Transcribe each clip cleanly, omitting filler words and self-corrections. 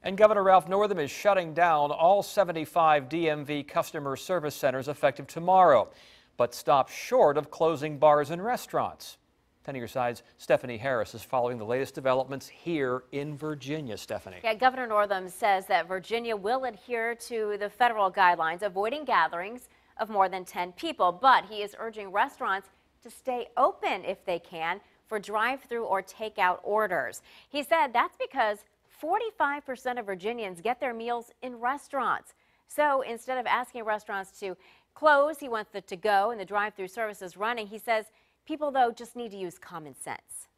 And Governor Ralph Northam is shutting down all 75 DMV customer service centers effective tomorrow, but stopped short of closing bars and restaurants. 10 on your side's Stephanie Harris is following the latest developments here in Virginia. Stephanie. Yeah, Governor Northam says that Virginia will adhere to the federal guidelines avoiding gatherings of more than 10 people, but he is urging restaurants to stay open if they can for drive-through or takeout orders. He said that's because 45% of Virginians get their meals in restaurants. So instead of asking restaurants to close, he wants the to-go and the drive-through services running. He says people, though, just need to use common sense.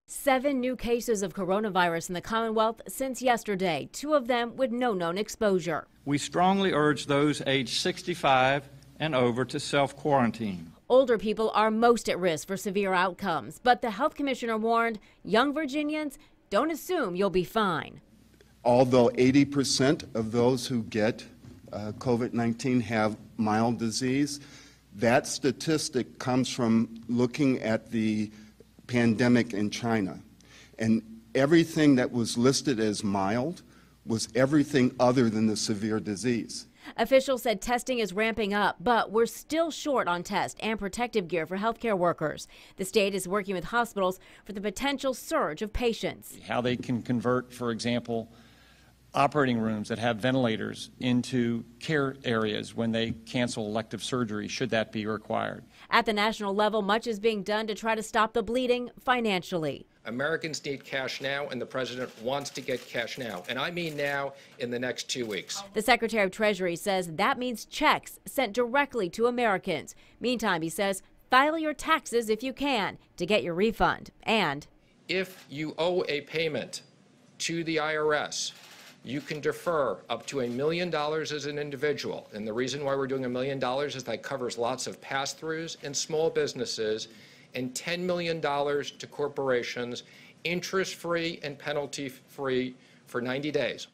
7 new cases of coronavirus in the Commonwealth since yesterday, 2 of them with no known exposure. We strongly urge those aged 65 and over to self-quarantine. Older people are most at risk for severe outcomes, but the health commissioner warned young Virginians, don't assume you'll be fine. Although 80% of those who get COVID-19 have mild disease, that statistic comes from looking at the pandemic in China. And everything that was listed as mild was everything other than the severe disease. Officials said testing is ramping up, but we're still short on tests and protective gear for healthcare workers. The state is working with hospitals for the potential surge of patients. How they can convert, for example, operating rooms that have ventilators into care areas when they cancel elective surgery, should that be required. At the national level, much is being done to try to stop the bleeding financially. Americans need cash now, and the president wants to get cash now. And I mean now, in the next 2 weeks. The Secretary of Treasury says that means checks sent directly to Americans. Meantime, he says, file your taxes if you can to get your refund. And if you owe a payment to the IRS, you can defer up to $1 million as an individual. And the reason why we're doing $1 million is that covers lots of pass-throughs and small businesses, and $10 million to corporations, interest-free and penalty-free for 90 days.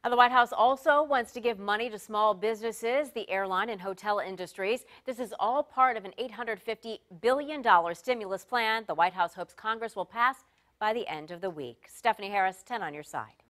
And the White House also wants to give money to small businesses, the airline and hotel industries. This is all part of an $850 billion stimulus plan the White House hopes Congress will pass by the end of the week. Stephanie Harris, 10 on your side.